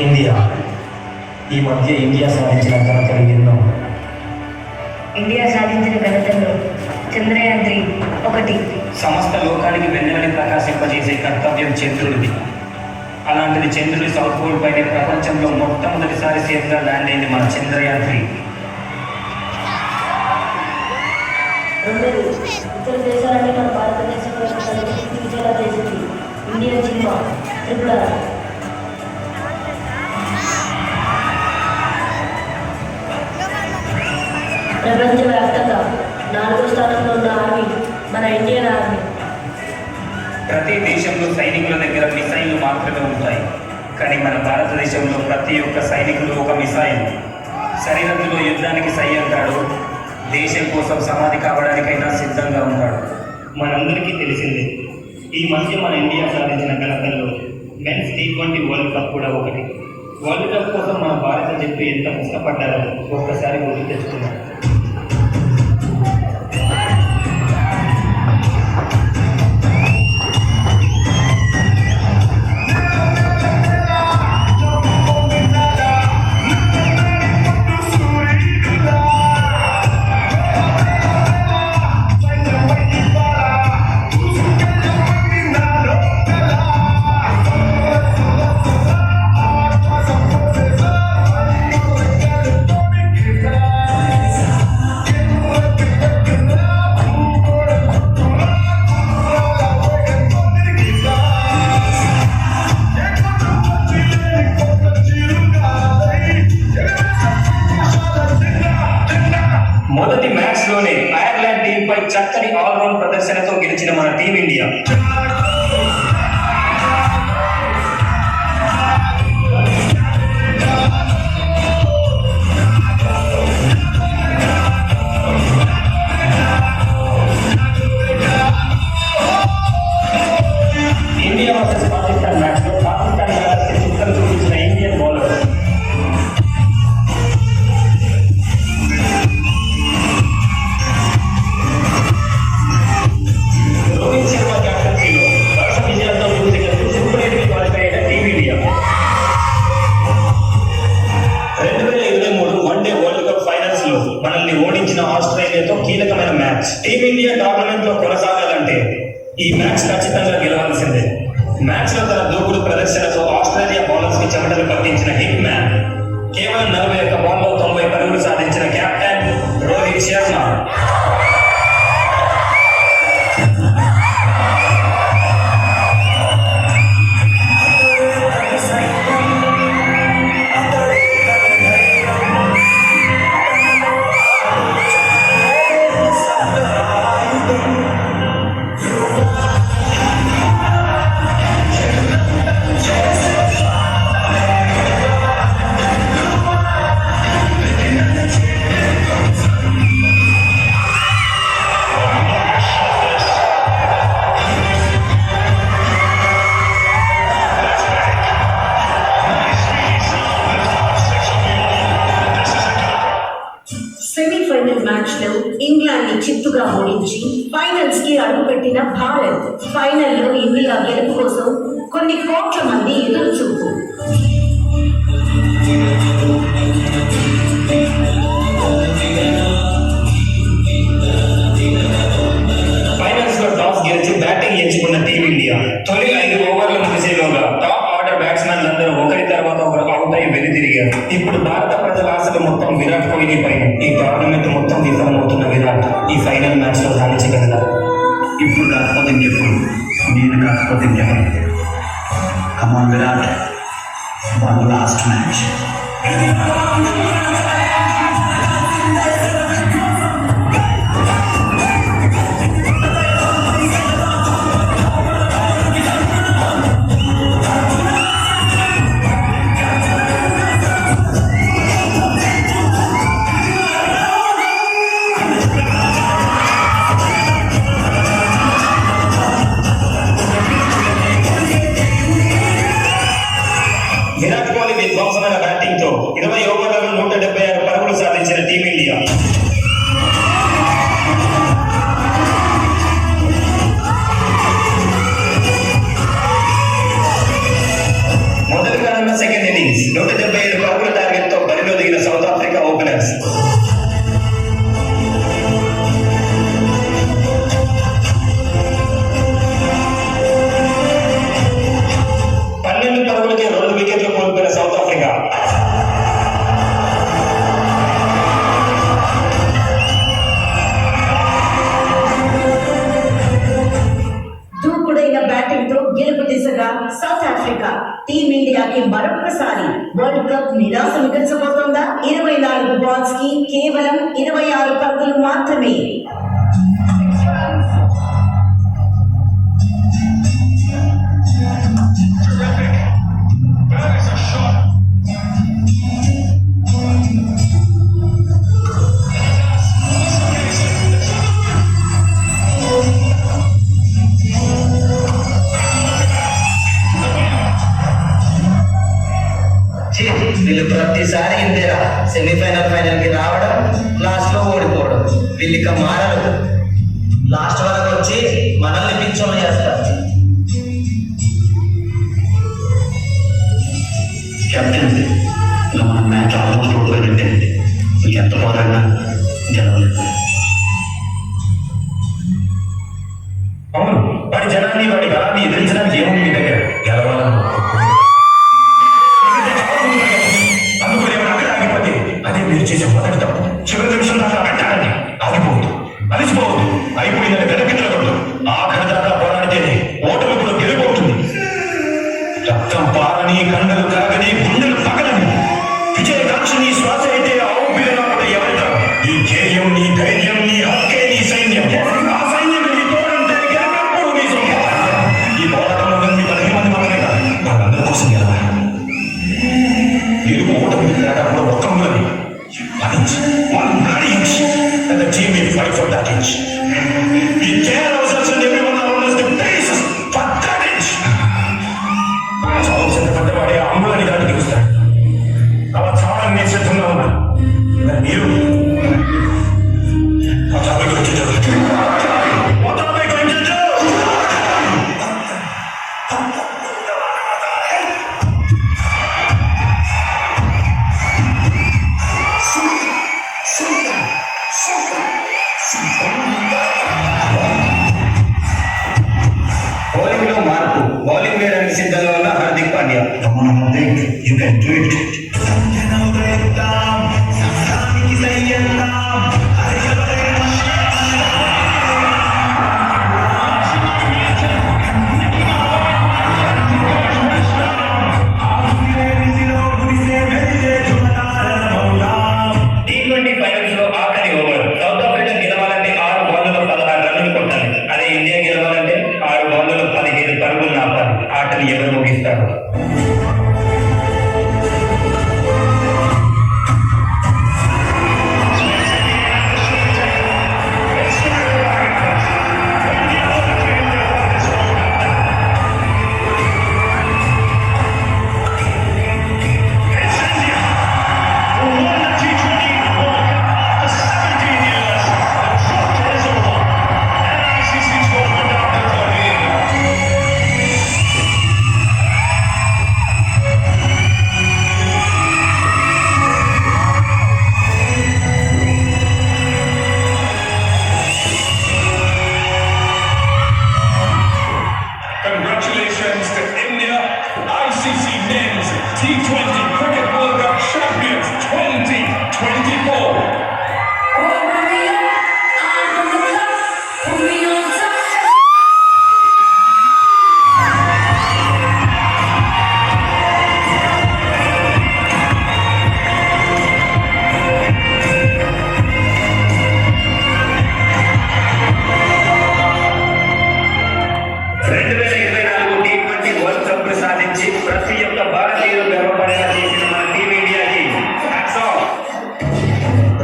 India ఈ మధ్య India సాధించిన ఘనతలు ఎన్నో. ఇండియా సాధించిన ఘనతల్లో చంద్రయాన్-3 ఒకటి. సమస్త లోకానికి వెన్నెలని ప్రకాశింపజేసే కర్తవ్యం చంద్రుడిది. అలాంటిది చంద్రుడి సౌత్ పోల్ పైన ప్రపంచంలో మొట్టమొదటిసారి సేఫ్గా ల్యాండ్ అయింది మన చంద్రయాన్-3. రెండోది, ఇతర దేశాలన్నీ మన భారతదేశంలో విజయాలు చేసింది ఇండియన్ సినిమా RRR. ప్రపంచవ్యాప్తంగా 4వ స్థానంలో ఉన్న ఆర్మీ మన ఇండియన్ ఆర్మీ. ప్రతి దేశంలో సైనికుల దగ్గర మిసైళ్లు మాత్రమే ఉంటాయి, కానీ మన భారతదేశంలో ప్రతి ఒక్క సైనికుడు ఒక మిసైల్. సరిహద్దులో యుద్ధానికి సై అంటాడు, దేశం కోసం సమాధి కావడానికైనా సిద్ధంగా ఉంటాడు. మనందరికీ తెలిసిందే, ఈ మధ్య మన ఇండియా సాధించిన ఘనతల్లో మెన్స్ T20 వరల్డ్ కప్ కూడా ఒకటి. వరల్డ్ కప్ కోసం మన భారత జట్టు ఎంత కష్టపడ్డారో ఒక్కసారి గుర్తు తెచ్చుకున్నాం. మొదటి మ్యాచ్లోనే ఐర్లాండ్ టీంపై చక్కని ఆల్రౌండ్ ప్రదర్శనతో గెలిచిన మన టీమిండియా. ఇండియా వర్సెస్ పాకిస్తాన్ మ్యాచ్లో పాకిస్తాన్ బ్యాటర్స్కి చుక్కలు చూపించిన ఇండియన్ బౌలర్. రోహిత్ శర్మ కెప్టెన్సీలో వరుస విజయాలతో పూర్తిగా సూపర్ 8కి క్వాలిఫై అయిన team India 2023 one day world cup finals లో మనల్ని ఓడించిన ఆస్ట్రేలియాతో కీలకమైన మ్యాచ్. టీమిండియా టోర్నమెంట్ లో కొనసాగాలంటే ఈ మ్యాచ్ ఖచ్చితంగా గెలవాల్సిందే. మ్యాచ్ లో తన దూకుడు ప్రదర్శనతో ఆస్ట్రేలియా బౌలర్స్ కి చెమటలు పట్టించిన హిట్ మ్యాన్, కేవలం 41 బాల్లో 90 పరుగులు సాధించిన captain Rohit Sharma. Semifinal match లో ఇంగ్లాండ్ ని చిత్తుగా ఓడించి ఫైనల్స్ కి అడుగుపెట్టిన భారత్. ఫైనల్లో ఇండియా గెలుపు కోసం కొన్ని కోట్ల మంది ఎదురు చూపు. ఫైనల్స్ లో టాస్ గెలిచి బ్యాటింగ్ ఎంచుకున్న టీమిండియా తొలి 5 ఓవర్ల ముగిసేలోగా టాప్ ఆర్డర్ బ్యాట్స్మెన్లు అందరూ ఒకరి తర్వాత ఒకరు అవుట్ అయి వెనుదిరిగారు. ఇప్పుడు భారత ప్రజల ఆశలు మొత్తం విరాట్ కోహ్లీ పైన. ఈ టోర్నమెంట్ మొత్తం విఫలమవుతున్న విరాట్ ఈ ఫైనల్ మ్యాచ్ లో సాధించగలరా? ఇప్పుడు కాకపోతే ఇంకెప్పుడు, నేను కాకపోతే ఇంకెవరు. Come on Virat, one last match. Virat Kohli విధ్వంసమైన బ్యాటింగ్ తో 20 ఓవర్లలో 176 పరుగులు సాధించిన టీమిండియా మొదటి ప్రారంభ సెకండ్ ఇన్నింగ్స్ వరుసగా సౌత్ ఆఫ్రికా టీమిండియాకి మరొకసారి వరల్డ్ కప్ నిరాశ మిగల్చబోతోందా? 24 బాల్స్ కి కేవలం 26 పరుగులు మాత్రమే. వీళ్ళు ప్రతిసారి ఇంతేరా, సెమీఫైనల్ ఫైనల్ కి రావడం, లాస్ట్ లో ఓడిపోవడం. వీళ్ళు ఇక మారరు. లాస్ట్ వరకు వచ్చి మనల్ని పిచ్చోళ్ళు చేస్తారు. కెప్టెన్ ఇలా మన మ్యాచ్ ఆల్మోస్ట్ ఓడిపోయినట్టే. ఎంత పోరాడినా గెలవలేదు. అవును, వాడి జనాన్ని వాడి బలాన్ని ఎదిరించడానికి ఏముంది మీ దగ్గర? గెలవాలను అదే మీరు చేసే మొదటి తప్పు. చివరి నిమిషం దాకా పెట్టాలని ఆగిపోవద్దు, అలిసిపోవద్దు, అయిపోయిందని వెనక్కి తిరగద్దు. ఆఖరి దాకా పోరాడితేనే ఓటమి కూడా గెలిపోతుంది. రక్తం పారని, కండలు కాగని, గుండెలు పగలని, విజయకాంక్ష నీ శ్వాస అయితే ఔపిరినాకుడు ఎవరితో? నీ ధ్యేయం, నీ ధైర్యం, నీ హక్కే నీ సైన్యం. ఆ సైన్యం నీ తోడంటే గెలవెప్పుడు నీ సొంతం. ఈ పోరాటంలో మీ 10 మంది మాత్రమే కాదు, వాళ్ళందరి కోసం గెలవాలి. గెలుపు ఓటమి తేడా కూడా ఒక్కములని. One bloody inch, and the team will fight for that inch. We tear ourselves and everyone around us to pieces for that inch. చావు సిద్ధపడ్డవాడే అంగుళాన్ని దాటి దిగుస్తాడు. అలా చావడానికి నేను సిద్ధంగా ఉన్నాను. మరి మీరు What are we going to do? What are we going to do? Bowling లో మార్పు. బౌలింగ్ వేయడానికి సిద్ధంగా ఉన్న Hardik Pandya. Come on, Hardik, you can do it. T20 finals లో ఆఖరి ఓవర్. సౌత్ ఆఫ్రికా గెలవాలంటే 6 బాల్లలో 16 రన్నులు కొట్టాలి. అదే ఇండియా గెలవాలంటే 6 బాల్లలో 15 పరుగులు నాపాలి. ఆటని ఎవరు ముగిస్తారు? Congratulations to India, ICC Men's T20 Cricket World Cup Champions 2024. T20 World Cup సాధించి ప్రతి ఒక్క భారతీయులు గర్వపడేలా చేసిన మన టీమిండియాకి hats off.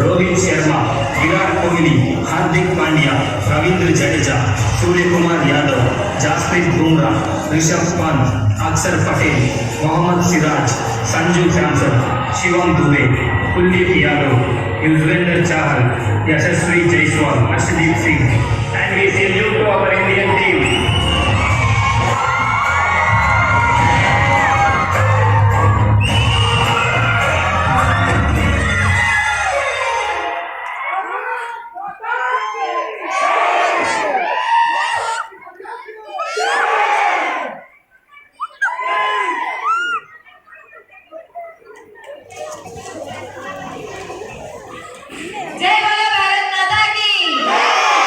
Rohit Sharma, Virat Kohli, Hardik Pandya, Ravindra Jadeja, Suryakumar Yadav, Jasprit Bumrah, Rishabh Pant, Axar Patel, Mohammed Siraj, Sanju Samson, Shivam Dube, Kuldeep Yadav, Yuzvendra Chahal, Yashasvi Jaiswal, Harshdeep Singh. And we salute to our Indian team.